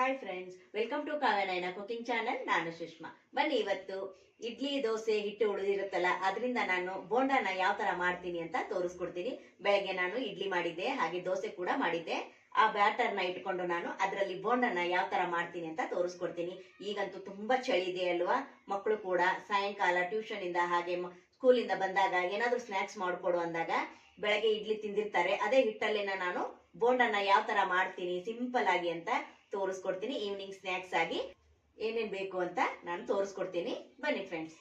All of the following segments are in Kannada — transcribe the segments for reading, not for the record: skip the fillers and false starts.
Hi friends, welcome to Kavyanayana cooking channel. ನಾನು ಸುಷ್ಮಾ. ಬನ್ನಿ, ಇವತ್ತು ಇಡ್ಲಿ ದೋಸೆ ಹಿಟ್ಟು ಉಳಿದಿರುತ್ತಲ್ಲ, ಅದರಿಂದ ನಾನು ಬೋಂಡಾನ ಯಾವ ತರ ಮಾಡ್ತೀನಿ ಅಂತ ತೋರಿಸ್ಕೊಡ್ತೀನಿ. ಬೆಳಗ್ಗೆ ನಾನು ಇಡ್ಲಿ ಮಾಡಿದ್ದೆ, ಹಾಗೆ ದೋಸೆ ಕೂಡ ಮಾಡಿದ್ದೆ. ಆ ಬ್ಯಾಟರ್ನ ಇಟ್ಕೊಂಡು ನಾನು ಅದರಲ್ಲಿ ಬೋಂಡಾನ ಯಾವ ತರ ಮಾಡ್ತೀನಿ ಅಂತ ತೋರಿಸ್ಕೊಡ್ತೀನಿ. ಈಗಂತೂ ತುಂಬಾ ಚಳಿ ಇದೆ ಅಲ್ವಾ. ಮಕ್ಕಳು ಕೂಡ ಸಾಯಂಕಾಲ ಟ್ಯೂಷನ್ ಇಂದ ಹಾಗೆ ಸ್ಕೂಲಿಂದ ಬಂದಾಗ ಏನಾದ್ರೂ ಸ್ನಾಕ್ಸ್ ಮಾಡ್ಕೊಡು ಅಂದಾಗ ಬೆಳಗ್ಗೆ ಇಡ್ಲಿ ತಿಂದಿರ್ತಾರೆ. ಅದೇ ಹಿಟ್ಟಲ್ಲೇನ ನಾನು ಬೋಂಡಾನ ಯಾವ ತರ ಮಾಡ್ತೀನಿ ಸಿಂಪಲ್ ಆಗಿ ಅಂತ ತೋರಿಸ್ಕೊಡ್ತೀನಿ. ಈವ್ನಿಂಗ್ ಸ್ನಾಕ್ಸ್ ಆಗಿ ಏನೇನ್ ಬೇಕು ಅಂತ ನಾನು ತೋರಿಸ್ಕೊಡ್ತೀನಿ. ಬನ್ನಿ ಫ್ರೆಂಡ್ಸ್.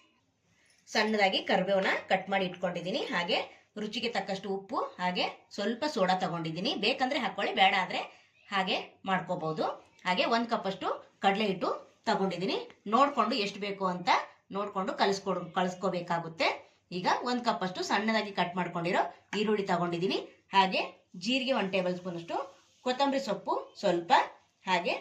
ಸಣ್ಣದಾಗಿ ಕರಿಬೇವನ್ನ ಕಟ್ ಮಾಡಿ ಇಟ್ಕೊಂಡಿದ್ದೀನಿ. ಹಾಗೆ ರುಚಿಗೆ ತಕ್ಕಷ್ಟು ಉಪ್ಪು, ಹಾಗೆ ಸ್ವಲ್ಪ ಸೋಡಾ ತಗೊಂಡಿದ್ದೀನಿ. ಬೇಕಂದ್ರೆ ಹಾಕೊಳ್ಳಿ, ಬೇಡ ಆದ್ರೆ ಹಾಗೆ ಮಾಡ್ಕೋಬಹುದು. ಹಾಗೆ 1 ಕಪ್ ಅಷ್ಟು ಕಡಲೆ ಹಿಟ್ಟು ತಗೊಂಡಿದ್ದೀನಿ. ನೋಡ್ಕೊಂಡು ಎಷ್ಟು ಬೇಕು ಅಂತ ನೋಡ್ಕೊಂಡು ಕಲಿಸ್ಕೋಬೇಕಾಗುತ್ತೆ. ಈಗ 1 ಕಪ್ ಅಷ್ಟು ಸಣ್ಣದಾಗಿ ಕಟ್ ಮಾಡ್ಕೊಂಡಿರೋ ಈರುಳ್ಳಿ ತಗೊಂಡಿದ್ದೀನಿ. ಹಾಗೆ ಜೀರಿಗೆ 1 ಟೇಬಲ್ ಸ್ಪೂನ್ ಅಷ್ಟು, ಕೊತ್ತಂಬರಿ ಸೊಪ್ಪು ಸ್ವಲ್ಪ, ಹಾಗೆ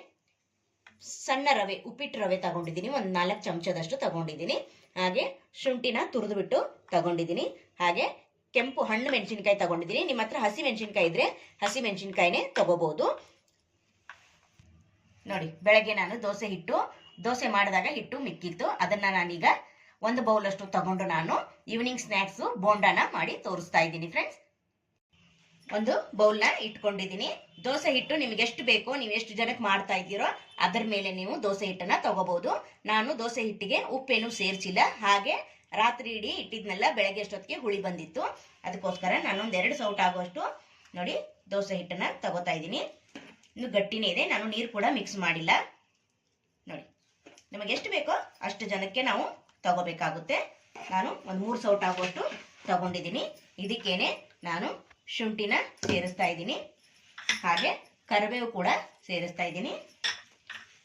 ಸಣ್ಣ ರವೆ, ಉಪ್ಪಿಟ್ಟು ರವೆ ತಗೊಂಡಿದ್ದೀನಿ. 4 ಚಮಚದಷ್ಟು ತಗೊಂಡಿದ್ದೀನಿ. ಹಾಗೆ ಶುಂಠಿನ ತುರಿದು ಬಿಟ್ಟು ತಗೊಂಡಿದ್ದೀನಿ. ಹಾಗೆ ಕೆಂಪು ಹಣ್ಣು ಮೆಣಸಿನ್ಕಾಯಿ ತಗೊಂಡಿದ್ದೀನಿ. ನಿಮ್ಮ ಹತ್ರ ಹಸಿ ಮೆಣಸಿನ್ಕಾಯಿ ಇದ್ರೆ ಹಸಿ ಮೆಣಸಿನ್ಕಾಯಿನೇ ತಗೋಬಹುದು. ನೋಡಿ, ಬೆಳಗ್ಗೆ ನಾನು ದೋಸೆ ಮಾಡಿದಾಗ ಹಿಟ್ಟು ಮಿಕ್ಕಿತ್ತು. ಅದನ್ನ ನಾನೀಗ 1 ಬೌಲ್ ಅಷ್ಟು ತಗೊಂಡು ನಾನು ಈವ್ನಿಂಗ್ ಸ್ನಾಕ್ಸ್ ಬೋಂಡಾನ ಮಾಡಿ ತೋರಿಸ್ತಾ ಇದ್ದೀನಿ ಫ್ರೆಂಡ್ಸ್. 1 ಬೌಲ್ನ ಇಟ್ಕೊಂಡಿದ್ದೀನಿ. ದೋಸೆ ಹಿಟ್ಟು ನಿಮ್ಗೆ ಎಷ್ಟು ಬೇಕೋ, ನೀವು ಎಷ್ಟು ಜನಕ್ಕೆ ಮಾಡ್ತಾ ಇದ್ದೀರೋ ಅದರ ಮೇಲೆ ನೀವು ದೋಸೆ ಹಿಟ್ಟನ್ನ ತಗೋಬಹುದು. ನಾನು ದೋಸೆ ಹಿಟ್ಟಿಗೆ ಉಪ್ಪೇನು ಸೇರಿಸಿಲ್ಲ. ಹಾಗೆ ರಾತ್ರಿ ಇಡೀ ಇಟ್ಟಿದ್ನೆಲ್ಲ ಬೆಳಗ್ಗೆ ಅಷ್ಟೊತ್ತಿಗೆ ಹುಳಿ ಬಂದಿತ್ತು. ಅದಕ್ಕೋಸ್ಕರ ನಾನು 2 ಸೌಟ್ ಆಗುವಷ್ಟು ನೋಡಿ ದೋಸೆ ಹಿಟ್ಟನ್ನ ತಗೋತಾ ಇದ್ದೀನಿ. ಇನ್ನು ಗಟ್ಟಿನೇ ಇದೆ, ನಾನು ನೀರು ಕೂಡ ಮಿಕ್ಸ್ ಮಾಡಿಲ್ಲ. ನೋಡಿ, ನಿಮಗೆ ಎಷ್ಟು ಬೇಕೋ ಅಷ್ಟು ಜನಕ್ಕೆ ನಾವು ತಗೋಬೇಕಾಗುತ್ತೆ. ನಾನು 3 ಸೌಟ್ ಆಗುವಷ್ಟು ತಗೊಂಡಿದ್ದೀನಿ. ಇದಕ್ಕೇನೆ ನಾನು ಶುಂಠಿನ ಸೇರಿಸ್ತಾ ಇದ್ದೀನಿ. ಹಾಗೆ ಕರಿಬೇವು ಕೂಡ ಸೇರಿಸ್ತಾ ಇದ್ದೀನಿ.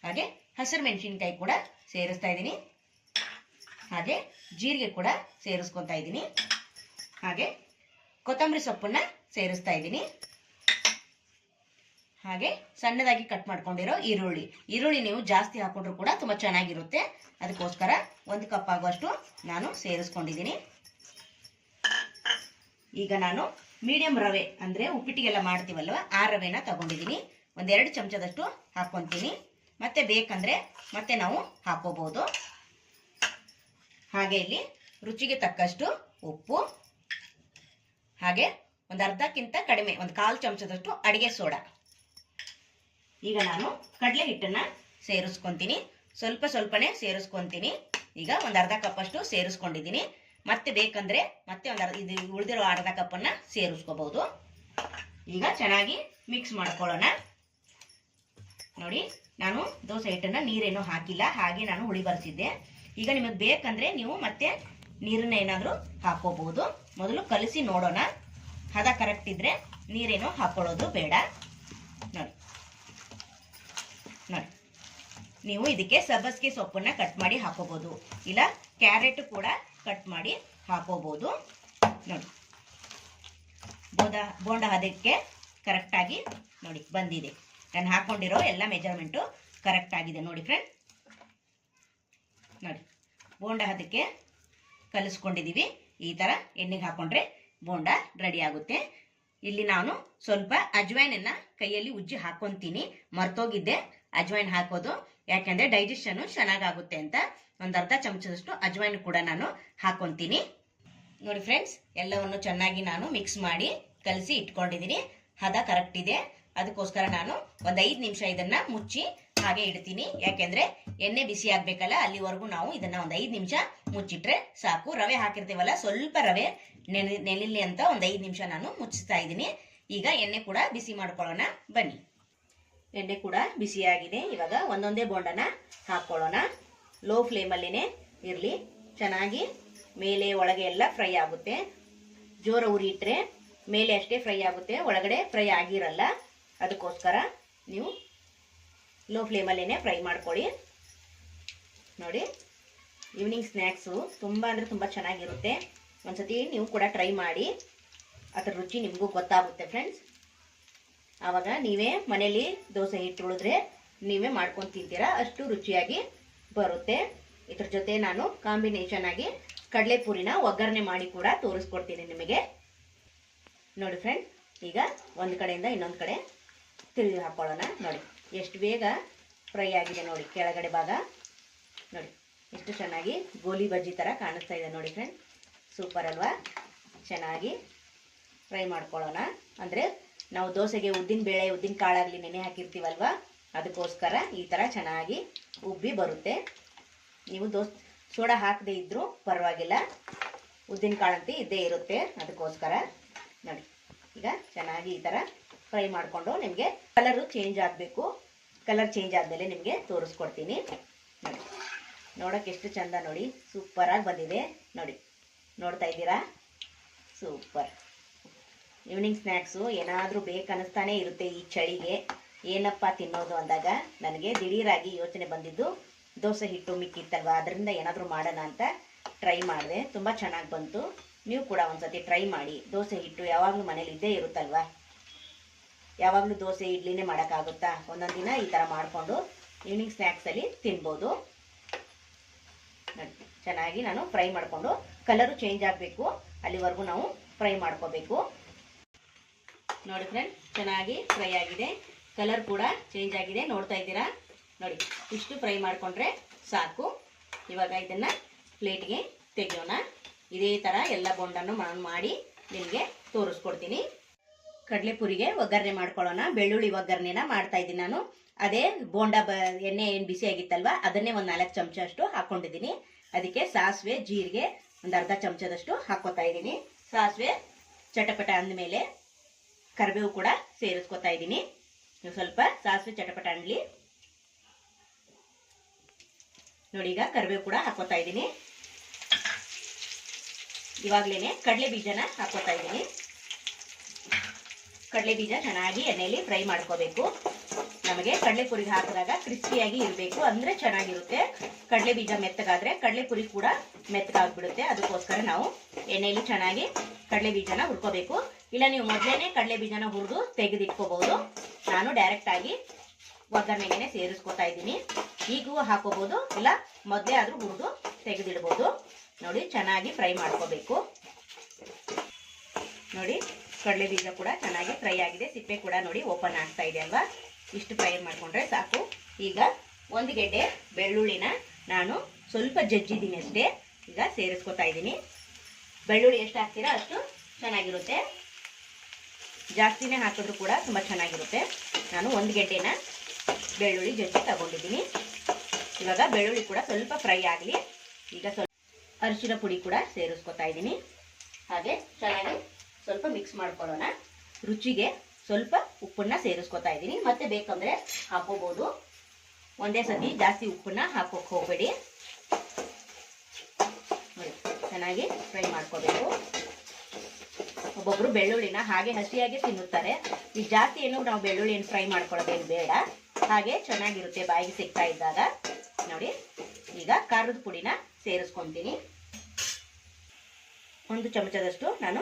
ಹಾಗೆ ಹಸಿರು ಮೆಣಸಿನ್ಕಾಯಿ ಕೂಡ ಸೇರಿಸ್ತಾ ಇದ್ದೀನಿ. ಹಾಗೆ ಜೀರಿಗೆ ಕೂಡ ಸೇರಿಸ್ಕೊತಾ ಇದ್ದೀನಿ. ಹಾಗೆ ಕೊತ್ತಂಬರಿ ಸೊಪ್ಪನ್ನ ಸೇರಿಸ್ತಾ ಇದ್ದೀನಿ. ಹಾಗೆ ಸಣ್ಣದಾಗಿ ಕಟ್ ಮಾಡ್ಕೊಂಡಿರೋ ಈರುಳ್ಳಿ ನೀವು ಜಾಸ್ತಿ ಹಾಕೊಂಡ್ರು ಕೂಡ ತುಂಬಾ ಚೆನ್ನಾಗಿರುತ್ತೆ. ಅದಕ್ಕೋಸ್ಕರ 1 ಕಪ್ ಆಗುವಷ್ಟು ನಾನು ಸೇರಿಸ್ಕೊಂಡಿದ್ದೀನಿ. ಈಗ ನಾನು ಮೀಡಿಯಂ ರವೆ, ಅಂದ್ರೆ ಉಪ್ಪಿಟ್ಟಿಗೆಲ್ಲ ಮಾಡ್ತೀವಲ್ವ ಆ ರವೆನ ತಗೊಂಡಿದ್ದೀನಿ. 2 ಚಮಚದಷ್ಟು ಹಾಕೊಂತೀನಿ. ಮತ್ತೆ ಬೇಕಂದ್ರೆ ಮತ್ತೆ ನಾವು ಹಾಕೋಬಹುದು. ಹಾಗೆ ಇಲ್ಲಿ ರುಚಿಗೆ ತಕ್ಕಷ್ಟು ಉಪ್ಪು, ಹಾಗೆ 1/2ಕ್ಕಿಂತ ಕಡಿಮೆ 1/4 ಚಮಚದಷ್ಟು ಅಡಿಗೆ ಸೋಡಾ. ಈಗ ನಾನು ಕಡಲೆ ಹಿಟ್ಟನ್ನ ಸೇರಿಸ್ಕೊಂತೀನಿ. ಸ್ವಲ್ಪನೇ ಸೇರಿಸ್ಕೊಂತೀನಿ. ಈಗ 1/2 ಕಪ್ ಅಷ್ಟು ಸೇರಿಸ್ಕೊಂಡಿದ್ದೀನಿ. ಮತ್ತೆ ಬೇಕಂದ್ರೆ ಮತ್ತೆ ಇದು ಉಳಿದಿರೋ 1/2 ಕಪ್ ಅನ್ನ ಸೇರಿಸ್ಕೋಬಹುದು. ಈಗ ಚೆನ್ನಾಗಿ ಮಿಕ್ಸ್ ಮಾಡ್ಕೊಳ್ಳೋಣ. ನೋಡಿ, ನಾನು ದೋಸೆ ಹಿಟ್ಟನ್ನ ನೀರೇನು ಹಾಕಿಲ್ಲ, ಹಾಗೆ ನಾನು ಹುಳಿ ಬರ್ಸಿದ್ದೆ. ಈಗ ನಿಮಗೆ ಬೇಕಂದ್ರೆ ನೀವು ಮತ್ತೆ ನೀರನ್ನ ಏನಾದ್ರೂ ಹಾಕೋಬಹುದು. ಮೊದಲು ಕಲಸಿ ನೋಡೋಣ. ಹದ ಕರೆಕ್ಟ್ ಇದ್ರೆ ನೀರೇನು ಹಾಕೊಳ್ಳೋದು ಬೇಡ. ನೋಡಿ, ನೀವು ಇದಕ್ಕೆ ಸಬ್ಬಸಿಗೆ ಸೊಪ್ಪನ್ನ ಕಟ್ ಮಾಡಿ ಹಾಕೋಬಹುದು, ಇಲ್ಲ ಕ್ಯಾರೆಟ್ ಕೂಡ ಕಟ್ ಮಾಡಿ ಹಾಕೋಬಹುದು. ನೋಡಿ, ಬೋಂಡ ಹದಕ್ಕೆ ಕರೆಕ್ಟ್ ಆಗಿ ನೋಡಿ ಬಂದಿದೆ. ನಾನು ಹಾಕೊಂಡಿರೋ ಎಲ್ಲ ಮೆಜರ್ಮೆಂಟು ಕರೆಕ್ಟ್ ಆಗಿದೆ ನೋಡಿ ಫ್ರೆಂಡ್. ನೋಡಿ, ಬೋಂಡ ಹದಕ್ಕೆ ಕಲಿಸ್ಕೊಂಡಿದೀವಿ. ಈ ತರ ಎಣ್ಣೆಗೆ ಹಾಕೊಂಡ್ರೆ ಬೋಂಡ ರೆಡಿ ಆಗುತ್ತೆ. ಇಲ್ಲಿ ನಾನು ಸ್ವಲ್ಪ ಅಜ್ವೈನನ್ನ ಕೈಯಲ್ಲಿ ಉಜ್ಜಿ ಹಾಕೊಂತೀನಿ. ಮರ್ತೋಗಿದ್ದೆ ಅಜ್ವೈನ್ ಹಾಕೋದು, ಯಾಕೆಂದ್ರೆ ಡೈಜೆಷನ್ ಚೆನ್ನಾಗಾಗುತ್ತೆ ಅಂತ 1/2 ಚಮಚದಷ್ಟು ಅಜ್ವೈನ್ ಕೂಡ ನಾನು ಹಾಕೊಂತೀನಿ. ನೋಡಿ ಫ್ರೆಂಡ್ಸ್, ಎಲ್ಲವನ್ನು ಚೆನ್ನಾಗಿ ನಾನು ಮಿಕ್ಸ್ ಮಾಡಿ ಕಲಸಿ ಇಟ್ಕೊಂಡಿದ್ದೀನಿ. ಹದ ಕರೆಕ್ಟ್ ಇದೆ. ಅದಕ್ಕೋಸ್ಕರ ನಾನು 5 ನಿಮಿಷ ಇದನ್ನ ಮುಚ್ಚಿ ಹಾಗೆ ಇಡ್ತೀನಿ. ಯಾಕೆಂದ್ರೆ ಎಣ್ಣೆ ಬಿಸಿ ಆಗ್ಬೇಕಲ್ಲ, ಅಲ್ಲಿವರೆಗೂ ನಾವು ಇದನ್ನ 5 ನಿಮಿಷ ಮುಚ್ಚಿಟ್ರೆ ಸಾಕು. ರವೆ ಹಾಕಿರ್ತೀವಲ್ಲ, ಸ್ವಲ್ಪ ರವೆ ನೆನೆಲಿ ಅಂತ 5 ನಿಮಿಷ ನಾನು ಮುಚ್ಚಿಸ್ತಾ ಇದ್ದೀನಿ. ಈಗ ಎಣ್ಣೆ ಕೂಡ ಬಿಸಿ ಮಾಡ್ಕೊಳ್ಳೋಣ ಬನ್ನಿ. ಎಣ್ಣೆ ಕೂಡ ಬಿಸಿಯಾಗಿದೆ. ಇವಾಗ ಒಂದೊಂದೇ ಬೋಂಡನ ಹಾಕೊಳ್ಳೋಣ. ಲೋ ಫ್ಲೇಮಲ್ಲಿನೇ ಇರಲಿ. ಚೆನ್ನಾಗಿ ಮೇಲೆ ಒಳಗೆ ಎಲ್ಲ ಫ್ರೈ ಆಗುತ್ತೆ. ಜೋರ ಉರಿ ಇಟ್ಟರೆ ಮೇಲೆ ಅಷ್ಟೇ ಫ್ರೈ ಆಗುತ್ತೆ, ಒಳಗಡೆ ಫ್ರೈ ಆಗಿರಲ್ಲ. ಅದಕ್ಕೋಸ್ಕರ ನೀವು ಲೋ ಫ್ಲೇಮಲ್ಲೇನೆ ಫ್ರೈ ಮಾಡ್ಕೊಳ್ಳಿ. ನೋಡಿ, ಈವ್ನಿಂಗ್ ಸ್ನ್ಯಾಕ್ಸು ತುಂಬ ಚೆನ್ನಾಗಿರುತ್ತೆ. ಒಂದ್ಸತಿ ನೀವು ಕೂಡ ಟ್ರೈ ಮಾಡಿ, ಅದರ ರುಚಿ ನಿಮಗೂ ಗೊತ್ತಾಗುತ್ತೆ ಫ್ರೆಂಡ್ಸ್. ಆವಾಗ ನೀವೇ ಮನೇಲಿ ದೋಸೆ ಹಿಟ್ಟು ಉಳಿದ್ರೆ ನೀವೇ ಮಾಡ್ಕೊಂಡು ತಿಂತೀರಾ, ಅಷ್ಟು ರುಚಿಯಾಗಿ ಬರುತ್ತೆ. ಇದ್ರ ಜೊತೆ ನಾನು ಕಾಂಬಿನೇಷನ್ ಆಗಿ ಕಡಲೆಪುರಿನ ಒಗ್ಗರಣೆ ಮಾಡಿ ಕೂಡ ತೋರಿಸ್ಕೊಡ್ತೀನಿ ನಿಮಗೆ. ನೋಡಿ ಫ್ರೆಂಡ್, ಈಗ ಒಂದು ಕಡೆಯಿಂದ ಇನ್ನೊಂದು ಕಡೆ ತಿರುಗಿ ಹಾಕೊಳ್ಳೋಣ. ನೋಡಿ ಎಷ್ಟು ಬೇಗ ಫ್ರೈ ಆಗಿದೆ ನೋಡಿ. ಕೆಳಗಡೆ ಭಾಗ ನೋಡಿ ಎಷ್ಟು ಚೆನ್ನಾಗಿ ಗೋಲಿ ಬಜ್ಜಿ ಥರ ಕಾಣಿಸ್ತಾ ಇದೆ ನೋಡಿ ಫ್ರೆಂಡ್. ಸೂಪರ್ ಅಲ್ವಾ? ಚೆನ್ನಾಗಿ ಫ್ರೈ ಮಾಡ್ಕೊಳ್ಳೋಣ. ಅಂದರೆ ನಾವು ದೋಸೆಗೆ ಉದ್ದಿನ ಬೇಳೆ ಉದ್ದಿನ ಕಾಳಾಗಲಿ ನೆನೆ ಹಾಕಿರ್ತೀವಲ್ವ, ಅದಕ್ಕೋಸ್ಕರ ಈ ಥರ ಚೆನ್ನಾಗಿ ಉಬ್ಬಿ ಬರುತ್ತೆ. ನೀವು ಸೋಡಾ ಹಾಕದೇ ಇದ್ದರೂ ಪರವಾಗಿಲ್ಲ, ಉದ್ದಿನ ಕಾಳಂತೂ ಇದ್ದೇ ಇರುತ್ತೆ. ಅದಕ್ಕೋಸ್ಕರ ನೋಡಿ ಈಗ ಚೆನ್ನಾಗಿ ಈ ಥರ ಫ್ರೈ ಮಾಡಿಕೊಂಡು ನಿಮಗೆ ಕಲರು ಚೇಂಜ್ ಆಗಬೇಕು. ಕಲರ್ ಚೇಂಜ್ ಆದಮೇಲೆ ನಿಮಗೆ ತೋರಿಸ್ಕೊಡ್ತೀನಿ ನೋಡಿ. ನೋಡೋಕೆ ಎಷ್ಟು ಚಂದ ನೋಡಿ, ಸೂಪರಾಗಿ ಬಂದಿದೆ ನೋಡಿ. ನೋಡ್ತಾ ಇದ್ದೀರಾ? ಸೂಪರ್. ಈವ್ನಿಂಗ್ ಸ್ನ್ಯಾಕ್ಸು ಏನಾದರೂ ಬೇಕನ್ನಿಸ್ತಾನೆ ಇರುತ್ತೆ ಈ ಚಳಿಗೆ. ಏನಪ್ಪ ತಿನ್ನೋದು ಅಂದಾಗ ನನಗೆ ದಿಢೀರಾಗಿ ಯೋಚನೆ ಬಂದಿದ್ದು ದೋಸೆ ಹಿಟ್ಟು ಮಿಕ್ಕಿತ್ತಲ್ವ, ಅದರಿಂದ ಏನಾದರೂ ಮಾಡೋಣ ಅಂತ ಟ್ರೈ ಮಾಡಿದೆ. ತುಂಬ ಚೆನ್ನಾಗಿ ಬಂತು. ನೀವು ಕೂಡ ಒಂದ್ಸತಿ ಟ್ರೈ ಮಾಡಿ. ದೋಸೆ ಹಿಟ್ಟು ಯಾವಾಗಲೂ ಮನೇಲಿ ಇದ್ದೇ ಇರುತ್ತಲ್ವ, ಯಾವಾಗಲೂ ದೋಸೆ ಇಡ್ಲಿನೇ ಮಾಡೋಕ್ಕಾಗುತ್ತಾ? ಒಂದೊಂದು ದಿನ ಈ ಥರ ಮಾಡಿಕೊಂಡು ಈವ್ನಿಂಗ್ ಸ್ನ್ಯಾಕ್ಸಲ್ಲಿ ತಿನ್ಬೋದು ನೋಡಿ. ಚೆನ್ನಾಗಿ ನಾನು ಫ್ರೈ ಮಾಡಿಕೊಂಡು ಕಲರು ಚೇಂಜ್ ಆಗಬೇಕು, ಅಲ್ಲಿವರೆಗೂ ನಾವು ಫ್ರೈ ಮಾಡ್ಕೋಬೇಕು ನೋಡಿ ಫ್ರೆಂಡ್. ಚೆನ್ನಾಗಿ ಫ್ರೈ ಆಗಿದೆ, ಕಲರ್ ಕೂಡ ಚೇಂಜ್ ಆಗಿದೆ. ನೋಡ್ತಾ ಇದ್ದೀರಾ ನೋಡಿ. ಇಷ್ಟು ಫ್ರೈ ಮಾಡಿಕೊಂಡ್ರೆ ಸಾಕು. ಇವಾಗ ಇದನ್ನು ಪ್ಲೇಟ್ಗೆ ತೆಗೆಯೋಣ. ಇದೇ ಥರ ಎಲ್ಲ ಬೋಂಡನ್ನು ಮಾಡಿ ನಿಮಗೆ ತೋರಿಸ್ಕೊಡ್ತೀನಿ. ಕಡಲೆಪುರಿಗೆ ಒಗ್ಗರಣೆ ಮಾಡ್ಕೊಳ್ಳೋಣ. ಬೆಳ್ಳುಳ್ಳಿ ಒಗ್ಗರಣೆನ ಮಾಡ್ತಾ ಇದ್ದೀನಿ ನಾನು. ಅದೇ ಬೋಂಡ ಎಣ್ಣೆ ಏನು ಬಿಸಿ ಆಗಿತ್ತಲ್ವ, ಅದನ್ನೇ ಒಂದು 4 ಚಮಚ ಅಷ್ಟು ಹಾಕ್ಕೊಂಡಿದ್ದೀನಿ. ಅದಕ್ಕೆ ಸಾಸಿವೆ ಜೀರಿಗೆ ಒಂದು ಅರ್ಧ ಚಮಚದಷ್ಟು ಹಾಕ್ಕೋತಾ ಇದ್ದೀನಿ. ಸಾಸಿವೆ ಚಟಪಟ ಅಂದಮೇಲೆ ಕರಿಬೇವು ಕೂಡ ಸೇರಿಸ್ಕೊತಾ ಇದ್ದೀನಿ. ಸ್ವಲ್ಪ ಸಾಸಿವೆ ಚಟಪಟ ಅಂಡ್ಲಿ ನೋಡಿ. ಈಗ ಕರಿಬೇವು ಕೂಡ ಹಾಕೋತಾ ಇದ್ದೀನಿ. ಇವಾಗಲೇ ಕಡಲೆ ಬೀಜನ ಹಾಕೋತಾ ಇದ್ದೀನಿ. ಕಡಲೆ ಬೀಜ ಚೆನ್ನಾಗಿ ಎಣ್ಣೆಯಲ್ಲಿ ಫ್ರೈ ಮಾಡ್ಕೋಬೇಕು. ನಮಗೆ ಕಡಲೆಪುರಿಗೆ ಹಾಕಿದಾಗ ಕ್ರಿಸ್ಪಿಯಾಗಿ ಇರಬೇಕು, ಅಂದರೆ ಚೆನ್ನಾಗಿರುತ್ತೆ. ಕಡಲೆ ಬೀಜ ಮೆತ್ತಗಾದರೆ ಕಡಲೆಪುರಿ ಕೂಡ ಮೆತ್ತಗಾಗ್ಬಿಡುತ್ತೆ. ಅದಕ್ಕೋಸ್ಕರ ನಾವು ಎಣ್ಣೆಯಲ್ಲಿ ಚೆನ್ನಾಗಿ ಕಡಲೆ ಬೀಜನ ಹುರ್ಕೋಬೇಕು. ಇಲ್ಲ ನೀವು ಮೊದಲೇ ಕಡಲೆ ಬೀಜನ ಹುರಿದು ತೆಗೆದಿಟ್ಕೋಬಹುದು. ನಾನು ಡೈರೆಕ್ಟಾಗಿ ಒಗ್ಗರಣೆಗೆ ಸೇರಿಸ್ಕೊತಾ ಇದ್ದೀನಿ. ಈಗೂ ಹಾಕೋಬಹುದು, ಇಲ್ಲ ಮೊದಲೇ ಆದರೂ ಹುರಿದು ತೆಗೆದಿಡ್ಬೋದು ನೋಡಿ. ಚೆನ್ನಾಗಿ ಫ್ರೈ ಮಾಡ್ಕೋಬೇಕು ನೋಡಿ. ಕಡಲೆ ಬೀಜ ಕೂಡ ಚೆನ್ನಾಗಿ ಫ್ರೈ ಆಗಿದೆ. ಸಿಪ್ಪೆ ಕೂಡ ನೋಡಿ ಓಪನ್ ಆಗ್ತಾ ಇದೆ ಅಲ್ವಾ? ಇಷ್ಟು ಫ್ರೈ ಮಾಡಿಕೊಂಡ್ರೆ ಸಾಕು. ಈಗ ಒಂದು ಗೆಡ್ಡೆ ಬೆಳ್ಳುಳ್ಳಿನ ನಾನು ಸ್ವಲ್ಪ ಜಜ್ಜಿದ್ದೀನಿ ಅಷ್ಟೇ. ಈಗ ಸೇರಿಸ್ಕೊತಾ ಇದ್ದೀನಿ. ಬೆಳ್ಳುಳ್ಳಿ ಎಷ್ಟು ಹಾಕ್ತೀರಾ ಅಷ್ಟು ಚೆನ್ನಾಗಿರುತ್ತೆ. ಜಾಸ್ತಿನೇ ಹಾಕಿದ್ರು ಕೂಡ ತುಂಬ ಚೆನ್ನಾಗಿರುತ್ತೆ. ನಾನು ಒಂದು ಗೆಡ್ಡೆನ ಬೆಳ್ಳುಳ್ಳಿ ಜಜ್ಜಿ ತಗೊಂಡಿದ್ದೀನಿ. ಇವಾಗ ಬೆಳ್ಳುಳ್ಳಿ ಕೂಡ ಸ್ವಲ್ಪ ಫ್ರೈ ಆಗಲಿ. ಈಗ ಸ್ವಲ್ಪ ಅರಿಶಿನ ಪುಡಿ ಕೂಡ ಸೇರಿಸ್ಕೊತಾ ಇದ್ದೀನಿ. ಹಾಗೆ ಚೆನ್ನಾಗಿ ಸ್ವಲ್ಪ ಮಿಕ್ಸ್ ಮಾಡ್ಕೊಳ್ಳೋಣ. ರುಚಿಗೆ ಸ್ವಲ್ಪ ಉಪ್ಪನ್ನ ಸೇರಿಸ್ಕೊತಾ ಇದ್ದೀನಿ. ಮತ್ತೆ ಬೇಕಂದ್ರೆ ಹಾಕೋಬಹುದು. ಒಂದೇ ಸತಿ ಜಾಸ್ತಿ ಉಪ್ಪನ್ನ ಹಾಕೋಕೆ ಹೋಗಬೇಡಿ. ಚೆನ್ನಾಗಿ ಫ್ರೈ ಮಾಡ್ಕೋಬೇಕು. ಒಬ್ಬೊಬ್ರು ಬೆಳ್ಳುಳ್ಳಿನ ಹಾಗೆ ಹಸಿಯಾಗಿ ತಿನ್ನುತ್ತಾರೆ. ಈಗ ಜಾಸ್ತಿ ಏನು ನಾವು ಬೆಳ್ಳುಳ್ಳಿನ ಫ್ರೈ ಮಾಡ್ಕೊಳ್ಳೋದೇನು ಬೇಡ. ಹಾಗೆ ಚೆನ್ನಾಗಿರುತ್ತೆ ಬಾಯಿಗೆ ಸಿಗ್ತಾ ಇದ್ದಾಗ ನೋಡಿ. ಈಗ ಖಾರದ ಪುಡಿನ ಸೇರಿಸ್ಕೊತೀನಿ. 1 ಚಮಚದಷ್ಟು ನಾನು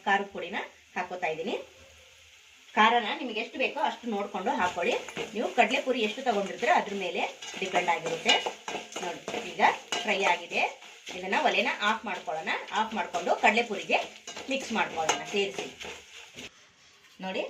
ಖಾರದ ಪುಡಿನ ಹಾಕೋತಾ ಇದ್ದೀನಿ. ಖಾರನ ನಿಮಗೆ ಎಷ್ಟು ಬೇಕೋ ಅಷ್ಟು ನೋಡಿಕೊಂಡು ಹಾಕೊಳ್ಳಿ. ನೀವು ಕಡಲೆಪುರಿ ಎಷ್ಟು ತಗೊಂಡಿರ್ತೀರೋ ಅದ್ರ ಮೇಲೆ ಡಿಪೆಂಡ್ ಆಗಿರುತ್ತೆ ನೋಡಿ. ಈಗ ಫ್ರೈ ಆಗಿದೆ. ಇದನ್ನು ಒಲೆನ ಆಫ್ ಮಾಡ್ಕೊಳ್ಳೋಣ. ಆಫ್ ಮಾಡಿಕೊಂಡು ಕಡಲೆಪುರಿಗೆ ಮಿಕ್ಸ್ ಮಾಡ್ಕೊಳ್ಳೋಣ ಸೇರಿಸಿ ನೋಡಿ.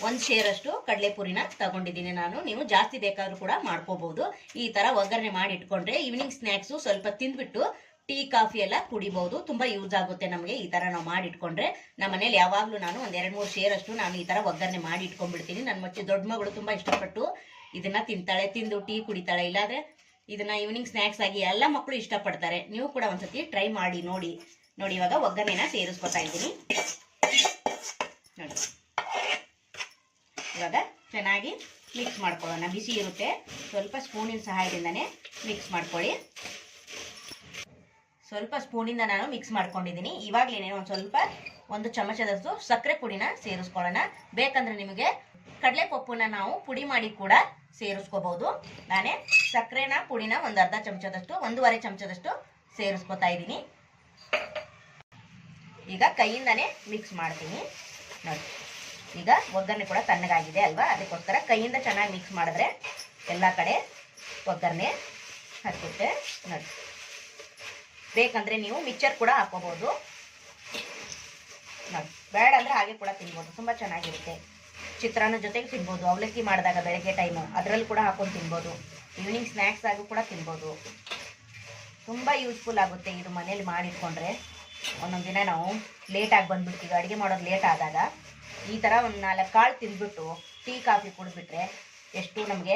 1 ಶೇರಷ್ಟು ಕಡಲೆಪುರಿನ ತಗೊಂಡಿದ್ದೀನಿ ನಾನು. ನೀವು ಜಾಸ್ತಿ ಬೇಕಾದ್ರೂ ಕೂಡ ಮಾಡ್ಕೋಬಹುದು. ಈ ಥರ ಒಗ್ಗರಣೆ ಮಾಡಿ ಇಟ್ಕೊಂಡ್ರೆ ಈವ್ನಿಂಗ್ ಸ್ನ್ಯಾಕ್ಸು ಸ್ವಲ್ಪ ತಿಂದ್ಬಿಟ್ಟು ಟೀ ಕಾಫಿ ಎಲ್ಲ ಕುಡಿಬಹುದು. ತುಂಬ ಯೂಸ್ ಆಗುತ್ತೆ ನಮಗೆ ಈ ಥರ ನಾವು ಮಾಡಿ ಇಟ್ಕೊಂಡ್ರೆ. ನಮ್ಮ ಮನೇಲಿ ಯಾವಾಗಲೂ ನಾನು ಒಂದು 2-3 ಶೇರಷ್ಟು ನಾನು ಈ ಥರ ಒಗ್ಗರಣೆ ಮಾಡಿ ಇಟ್ಕೊಂಡ್ಬಿಡ್ತೀನಿ. ನನ್ನ ದೊಡ್ಡ ಮಗಳು ತುಂಬ ಇಷ್ಟಪಟ್ಟು ಇದನ್ನು ತಿಂತಾಳೆ, ತಿಂದು ಟೀ ಕುಡಿತಾಳೆ. ಇಲ್ಲಾಂದರೆ ಇದನ್ನು ಈವ್ನಿಂಗ್ ಸ್ನ್ಯಾಕ್ಸ್ ಆಗಿ ಎಲ್ಲ ಮಕ್ಕಳು ಇಷ್ಟಪಡ್ತಾರೆ. ನೀವು ಕೂಡ ಒಂದ್ಸತಿ ಟ್ರೈ ಮಾಡಿ ನೋಡಿ. ನೋಡಿ ಇವಾಗ ಒಗ್ಗರಣೆನ ಸೇರಿಸ್ಕೊತಾ ಇದ್ದೀನಿ ನೋಡಿ. ಇವಾಗ ಚೆನ್ನಾಗಿ ಮಿಕ್ಸ್ ಮಾಡ್ಕೊಳ್ಳೋಣ. ಬಿಸಿ ಇರುತ್ತೆ, ಸ್ವಲ್ಪ ಸ್ಪೂನಿನ ಸಹಾಯದಿಂದನೇ ಮಿಕ್ಸ್ ಮಾಡ್ಕೊಳ್ಳಿ. ಸ್ವಲ್ಪ ಸ್ಪೂನಿಂದ ನಾನು ಮಿಕ್ಸ್ ಮಾಡ್ಕೊಂಡಿದ್ದೀನಿ. ಇವಾಗಲೇ ಒಂದು ಚಮಚದಷ್ಟು ಸಕ್ಕರೆ ಪುಡಿನ ಸೇರಿಸ್ಕೊಳ್ಳೋಣ. ಬೇಕಂದ್ರೆ ನಿಮಗೆ ಕಡಲೆಪಪ್ಪನ್ನ ನಾವು ಪುಡಿ ಮಾಡಿ ಕೂಡ ಸೇರಿಸ್ಕೋಬಹುದು. ನಾನೇ ಸಕ್ಕರೆನ ಪುಡಿನ ಒಂದು ಅರ್ಧ ಚಮಚದಷ್ಟು 1.5 ಚಮಚದಷ್ಟು ಸೇರಿಸ್ಕೊತಾ ಇದ್ದೀನಿ. ಈಗ ಕೈಯಿಂದನೇ ಮಿಕ್ಸ್ ಮಾಡ್ತೀನಿ ನೋಡಿ. ಈಗ ಒಗ್ಗರಣೆ ಕೂಡ ತಣ್ಣಗಾಗಿದೆ ಅಲ್ವಾ? ಅದಕ್ಕೋಸ್ಕರ ಕೈಯಿಂದ ಚೆನ್ನಾಗಿ ಮಿಕ್ಸ್ ಮಾಡಿದ್ರೆ ಎಲ್ಲ ಕಡೆ ಒಗ್ಗರಣೆ ಹತ್ತುತ್ತೆ ನೋಡಿ. ಬೇಕಂದ್ರೆ ನೀವು ಮಿಕ್ಚರ್ ಕೂಡ ಹಾಕೋಬಹುದು ನೋಡಿ. ಬೇಡ ಅಂದ್ರೆ ಹಾಗೆ ಕೂಡ ತಿನ್ಬೋದು, ತುಂಬ ಚೆನ್ನಾಗಿರುತ್ತೆ. ಚಿತ್ರಾನ್ನ ಜೊತೆಗೆ ತಿನ್ಬೋದು. ಅವಲಕ್ಕಿ ಮಾಡಿದಾಗ ಬೆಳಗ್ಗೆ ಟೈಮು ಅದರಲ್ಲಿ ಕೂಡ ಹಾಕೊಂಡು ತಿನ್ಬೋದು. ಈವ್ನಿಂಗ್ ಸ್ನ್ಯಾಕ್ಸ್ ಆಗೂ ಕೂಡ ತಿನ್ಬೋದು. ತುಂಬ ಯೂಸ್ಫುಲ್ ಆಗುತ್ತೆ ಇದು ಮನೇಲಿ ಮಾಡಿಟ್ಕೊಂಡ್ರೆ. ಒಂದೊಂದು ದಿನ ನಾವು ಲೇಟಾಗಿ ಬಂದ್ಬಿಡ್ತೀವಿ, ಅಡುಗೆ ಮಾಡೋದು ಲೇಟ್ ಆದಾಗ ಈ ಥರ ಒಂದು 4 ಕಾಳು ತಿಂದ್ಬಿಟ್ಟು ಟೀ ಕಾಫಿ ಕುಡಿದ್ಬಿಟ್ರೆ ಎಷ್ಟು ನಮಗೆ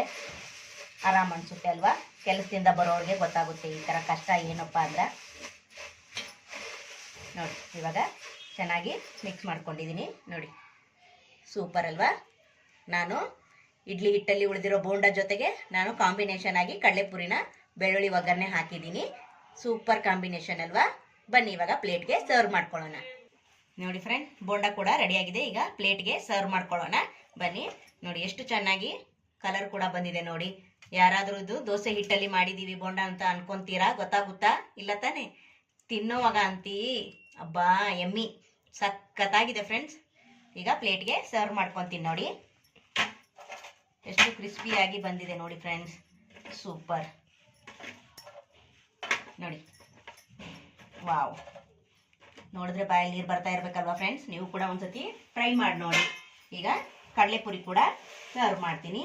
ಆರಾಮ್ ಅನಿಸುತ್ತೆ ಅಲ್ವಾ. ಕೆಲಸದಿಂದ ಬರೋರಿಗೆ ಗೊತ್ತಾಗುತ್ತೆ ಈ ಥರ ಕಷ್ಟ ಏನಪ್ಪ ಅಂದ್ರೆ. ನೋಡಿ ಇವಾಗ ಚೆನ್ನಾಗಿ ಮಿಕ್ಸ್ ಮಾಡ್ಕೊಂಡಿದ್ದೀನಿ ನೋಡಿ, ಸೂಪರ್ ಅಲ್ವಾ. ನಾನು ಇಡ್ಲಿ ಹಿಟ್ಟಲ್ಲಿ ಉಳಿದಿರೋ ಬೋಂಡ ಜೊತೆಗೆ ನಾನು ಕಾಂಬಿನೇಷನ್ ಆಗಿ ಕಡಲೆಪುರಿನ ಬೆಳ್ಳುಳ್ಳಿ ಒಗ್ಗರಣೆ ಹಾಕಿದ್ದೀನಿ. ಸೂಪರ್ ಕಾಂಬಿನೇಷನ್ ಅಲ್ವಾ. ಬನ್ನಿ ಇವಾಗ ಪ್ಲೇಟ್ಗೆ ಸರ್ವ್ ಮಾಡ್ಕೊಳ್ಳೋಣ. ನೋಡಿ ಫ್ರೆಂಡ್, ಬೋಂಡ ಕೂಡ ರೆಡಿಯಾಗಿದೆ. ಈಗ ಪ್ಲೇಟ್ಗೆ ಸರ್ವ್ ಮಾಡ್ಕೊಳ್ಳೋಣ ಬನ್ನಿ. ನೋಡಿ ಎಷ್ಟು ಚೆನ್ನಾಗಿ ಕಲರ್ ಕೂಡ ಬಂದಿದೆ ನೋಡಿ. ಯಾರಾದರೂ ಇದು ದೋಸೆ ಹಿಟ್ಟಲ್ಲಿ ಮಾಡಿದ್ದೀವಿ ಬೋಂಡ ಅಂತ ಅನ್ಕೊಂತೀರಾ, ಗೊತ್ತಾಗುತ್ತಾ? ಇಲ್ಲ ತಾನೆ? ತಿನ್ನೋವಾಗ ಅಂತೀ ಅಬ್ಬಾ ಎಮ್ಮಿ ಸಖತ್ತಾಗಿದೆ ಫ್ರೆಂಡ್ಸ್. ಈಗ ಪ್ಲೇಟ್ಗೆ ಸರ್ವ್ ಮಾಡ್ಕೊತೀನಿ ನೋಡಿ. ಎಷ್ಟು ಕ್ರಿಸ್ಪಿಯಾಗಿ ಬಂದಿದೆ ನೋಡಿ ಫ್ರೆಂಡ್ಸ್, ಸೂಪರ್ ನೋಡಿ. ವಾವ್, ನೋಡಿದ್ರೆ ಬಾಯಲ್ಲಿ ನೀರು ಬರ್ತಾ ಇರ್ಬೇಕಲ್ವಾ ಫ್ರೆಂಡ್ಸ್. ನೀವು ಕೂಡ ಒಂದ್ಸತಿ ಟ್ರೈ ಮಾಡಿ ನೋಡಿ. ಈಗ ಕಡಲೆಪುರಿ ಕೂಡ ಸರ್ವ್ ಮಾಡ್ತೀನಿ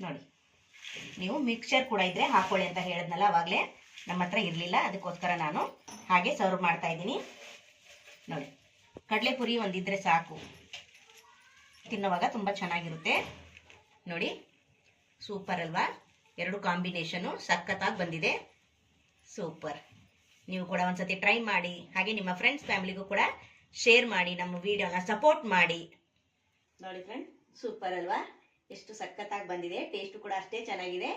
ನೋಡಿ. ನೀವು ಮಿಕ್ಸ್ಚರ್ ಕೂಡ ಇದ್ರೆ ಹಾಕೊಳ್ಳಿ ಅಂತ ಹೇಳಿದ್ನಲ್ಲ ಅವಾಗಲೇ, ನಮ್ಮ ಹತ್ರ ಇರಲಿಲ್ಲ, ಅದಕ್ಕೋಸ್ಕರ ನಾನು ಹಾಗೆ ಸರ್ವ್ ಮಾಡ್ತಾ ಇದ್ದೀನಿ ನೋಡಿ. ಕಡಲೆಪುರಿ ಒಂದಿದ್ರೆ ಸಾಕು, ತಿನ್ನೋವಾಗ ತುಂಬ ಚೆನ್ನಾಗಿರುತ್ತೆ ನೋಡಿ. ಸೂಪರ್ ಅಲ್ವಾ. ಎರಡು ಕಾಂಬಿನೇಷನು ಸಖತ್ತಾಗಿ ಬಂದಿದೆ, ಸೂಪರ್. ನೀವು ಕೂಡ ಒಂದ್ಸತಿ ಟ್ರೈ ಮಾಡಿ, ಹಾಗೆ ನಿಮ್ಮ ಫ್ರೆಂಡ್ಸ್ ಫ್ಯಾಮಿಲಿಗೂ ಕೂಡ ಶೇರ್ ಮಾಡಿ, ನಮ್ಮ ವಿಡಿಯೋನ ಸಪೋರ್ಟ್ ಮಾಡಿ ನೋಡಿ ಫ್ರೆಂಡ್. ಸೂಪರ್ ಅಲ್ವಾ, ಎಷ್ಟು ಸಖತ್ತಾಗಿ ಬಂದಿದೆ. ಟೇಸ್ಟ್ ಕೂಡ ಅಷ್ಟೇ ಚೆನ್ನಾಗಿದೆ.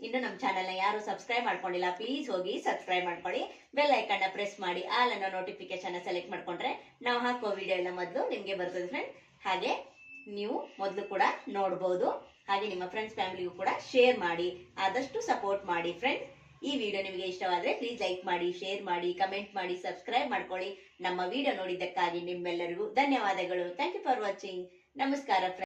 ಇನ್ನು ನಮ್ಮ ಚಾನಲ್ನ ಯಾರು ಸಬ್ಸ್ಕ್ರೈಬ್ ಮಾಡ್ಕೊಂಡಿಲ್ಲ ಪ್ಲೀಸ್ ಹೋಗಿ ಸಬ್ಸ್ಕ್ರೈಬ್ ಮಾಡ್ಕೊಳ್ಳಿ. ಬೆಲ್ ಐಕನ್ನ ಪ್ರೆಸ್ ಮಾಡಿ ಆಲ್ ಅನ್ನೋ ನೋಟಿಫಿಕೇಶನ್ ಸೆಲೆಕ್ಟ್ ಮಾಡ್ಕೊಂಡ್ರೆ ನಾವು ಹಾಕೋ ವಿಡಿಯೋ ಎಲ್ಲ ಮೊದಲು ನಿಮಗೆ ಬರ್ತದೆ ಫ್ರೆಂಡ್. ಹಾಗೆ ನೀವು ಮೊದಲು ಕೂಡ ನೋಡ್ಬೋದು. ಹಾಗೆ ನಿಮ್ಮ ಫ್ರೆಂಡ್ಸ್ ಫ್ಯಾಮಿಲಿಗೂ ಕೂಡ ಶೇರ್ ಮಾಡಿ, ಆದಷ್ಟು ಸಪೋರ್ಟ್ ಮಾಡಿ ಫ್ರೆಂಡ್ಸ್. ಈ ವಿಡಿಯೋ ನಿಮಗೆ ಇಷ್ಟವಾದರೆ ಪ್ಲೀಸ್ ಲೈಕ್ ಮಾಡಿ, ಶೇರ್ ಮಾಡಿ, ಕಮೆಂಟ್ ಮಾಡಿ, ಸಬ್ಸ್ಕ್ರೈಬ್ ಮಾಡ್ಕೊಳ್ಳಿ. ನಮ್ಮ ವಿಡಿಯೋ ನೋಡಿದ್ದಕ್ಕಾಗಿ ನಿಮ್ಮೆಲ್ಲರಿಗೂ ಧನ್ಯವಾದಗಳು. Thank you for watching. ನಮಸ್ಕಾರ ಫ್ರೆಂಡ್ಸ್.